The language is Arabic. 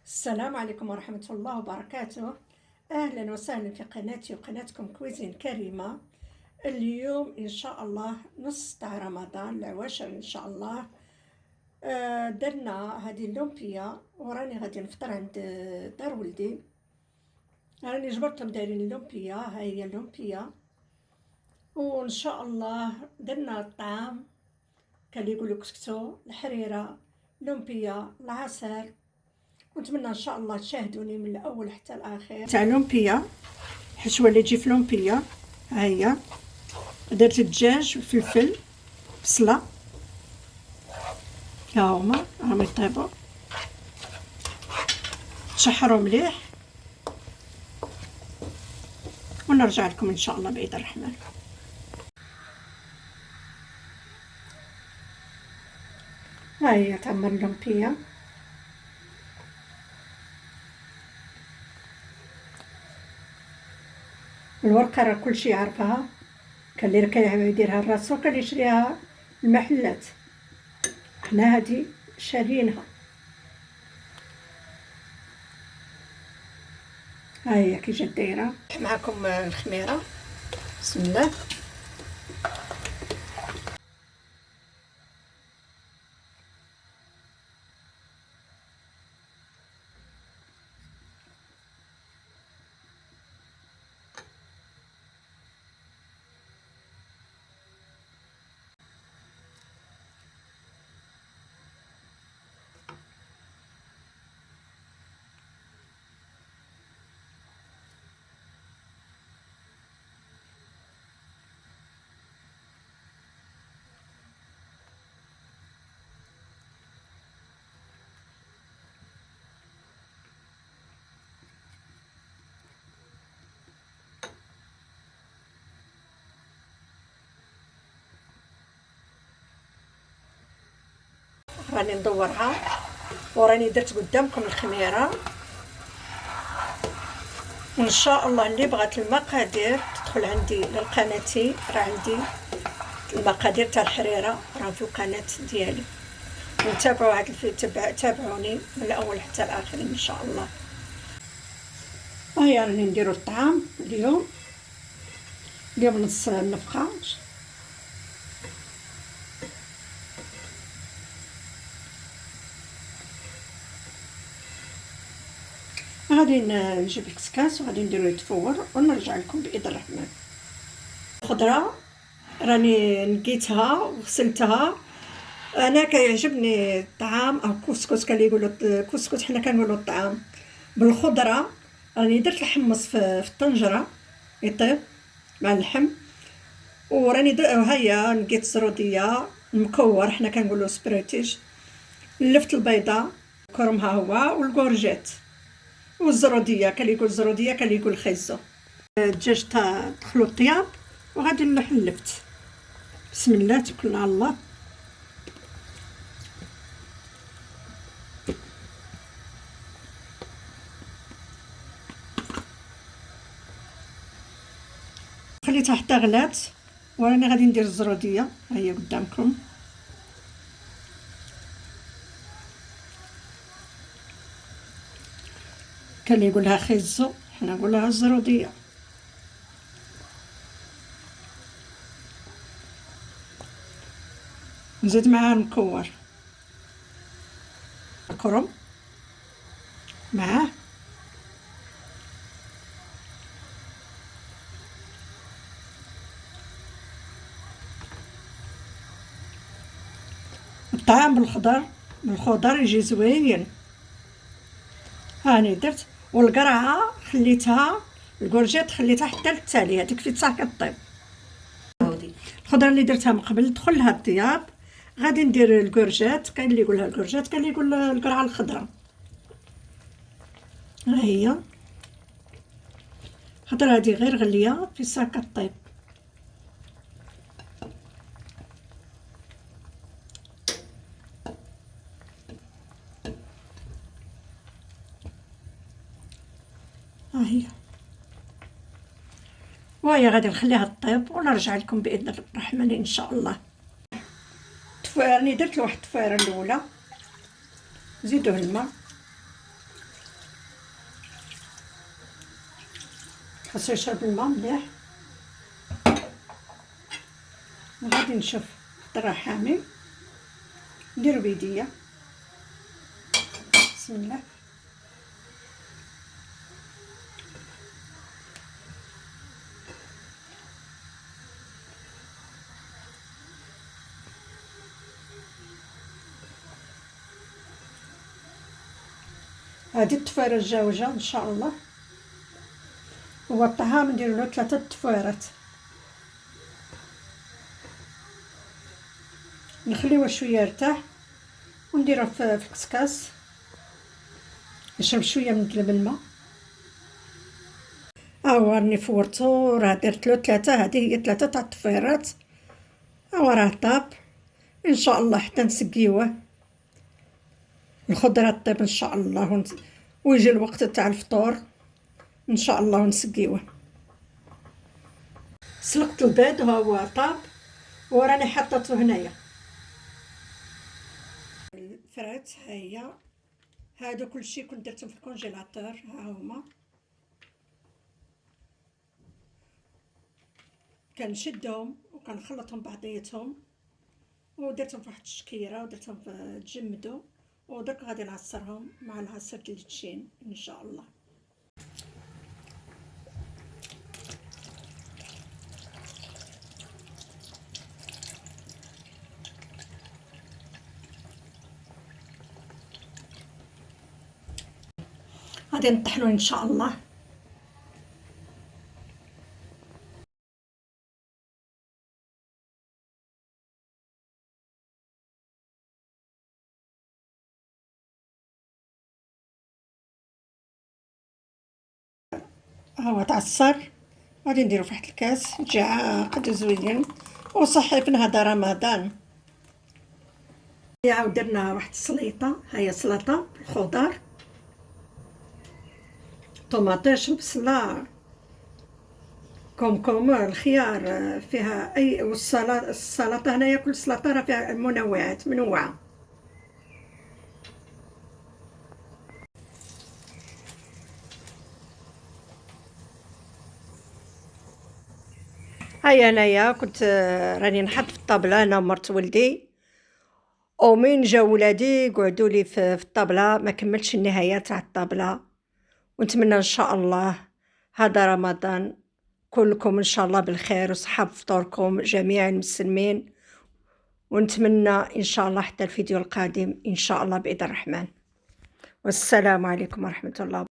السلام عليكم ورحمة الله وبركاته. أهلا وسهلا في قناتي وقناتكم كويزين كريمة. اليوم إن شاء الله نص تاع رمضان العواشر إن شاء الله. درنا هذه اللومبيا وراني غادي نفطر عند دار ولدي. راني جبرتهم دايرين اللومبيا، هاي هي اللومبيا. وإن شاء الله درنا الطعام كان اللي يقولوا كسكسو، الحريرة، لومبيا، العسل. ونتمنى ان شاء الله تشاهدوني من الاول حتى الاخير. تاع لومبيا، الحشوه اللي تجي في لومبيا ها هي. درت الدجاج وفلفل بصله، ها هما راهم يطيبوا. تشحروا مليح ونرجع لكم ان شاء الله باذن الرحمن. ها هي تعمر اللومبيا. الورقه راه كلشي يعرفها، كان اللي كيديرها راسو كان يشريها المحلات، حنا هادي شاريينها. ها هي كي جات دايره. معكم الخميره، بسم الله. راني ندورها وراني درت قدامكم الخميره. وان شاء الله اللي بغات المقادير تدخل عندي لقناتي، راه عندي المقادير تاع الحريره راه في القناه ديالي. ونتابعوا هاد تابعوني من الاول حتى الاخر ان شاء الله. هيا راني نديرو الطعام اليوم نص النفخه. غادي نجيب الكسكاس وغادي نديرو يتفور ونرجع لكم باذن الرحمن. الخضره راني نقيتها وغسلتها. انا كيعجبني الطعام او كسكس، كان يقولوا كسكس، حنا كنقولوا الطعام بالخضره. راني درت الحمص في الطنجره يطيب مع اللحم. وراني هيا نقيت الزروديه المكور، حنا كنقولوا سبريتيج. لفت البيضه كرم ها هو، والكورجيت والزروديه، كان يقول الزروديه كان يقول الخيزو. الدجاج دخلوا الطياب وغادي نحلفت. بسم الله توكلنا على الله. خليتها حتى غلات وراني غادي ندير الزروديه، ها هي قدامكم. كان يقولها خيزو، حنا نقولها الزروديه. نزيد معاه المكور، الكرم معاه، الطعام بالخضر يجي زوين. هاني درت. والقرعه خليتها، الكورجيت خليتها حتى للتالي، هذيك في تصاع كطيب. الخضره اللي درتها من قبل دخل لها الطياب. غادي ندير الكورجيت، كاين اللي يقولها الكورجيت، كاين اللي يقول القرعه الخضراء. ها هي خضره هذه غير غليه في ساعه كطيب. ها هي وهي غادي نخليها طيب ونرجع لكم باذن الرحمن ان شاء الله. راني درت واحد التفايره الاولى، زيدوه الماء خاصو يشرب الماء مليح. وغادي نشوف خضرة حامي، نديرو بيديا. بسم الله. هادي التفايرة الجاوجة ان شاء الله. هو الطعام نديرو له 3 تفايرات، نخليوه شويه يرتاح ونديروه في كسكاس يشرب شويه من الماء. هو راني فورتو، راه درت له 3. هذه هي 3 تاع التفايرات. راه طاب ان شاء الله حتى نسقيوه، الخضره طيب ان شاء الله، ويجي الوقت تاع الفطور ان شاء الله ونسقيوه. سلقت البيض وهو طاب وراني حطيته هنايا. الفرات ها هي، هادو كلشي كنت درتهم في الكونجيلاتور، ها هما. كنشدهم وكنخلطهم بعضياتهم ودرتهم في واحد الشكيره ودرتهم تجمدوا، ودرك غادي نعصرهم مع العصير ديال التشين ان شاء الله. غادي نطحنو ان شاء الله. هو تعصر، غادي نديرو في واحد الكاس يجي عاقد وزوين وصحي في نهار رمضان. عاود درنا واحد السليطه، هي سلطه الخضر، طوماطيش، بصله، كمكم، الخيار، فيها اي، والسلطه هنايا كل سلطه راه فيها منوعات منوعه. هيا انايا كنت راني نحط في الطابله انا ومرت ولدي، ومين جاو ولادي قعدوا لي في الطابله، ما كملتش النهايه تاع الطابله. ونتمنى ان شاء الله هذا رمضان كلكم ان شاء الله بالخير وصحة فطوركم جميع المسلمين، ونتمنى ان شاء الله حتى الفيديو القادم ان شاء الله باذن الرحمن. والسلام عليكم ورحمه الله.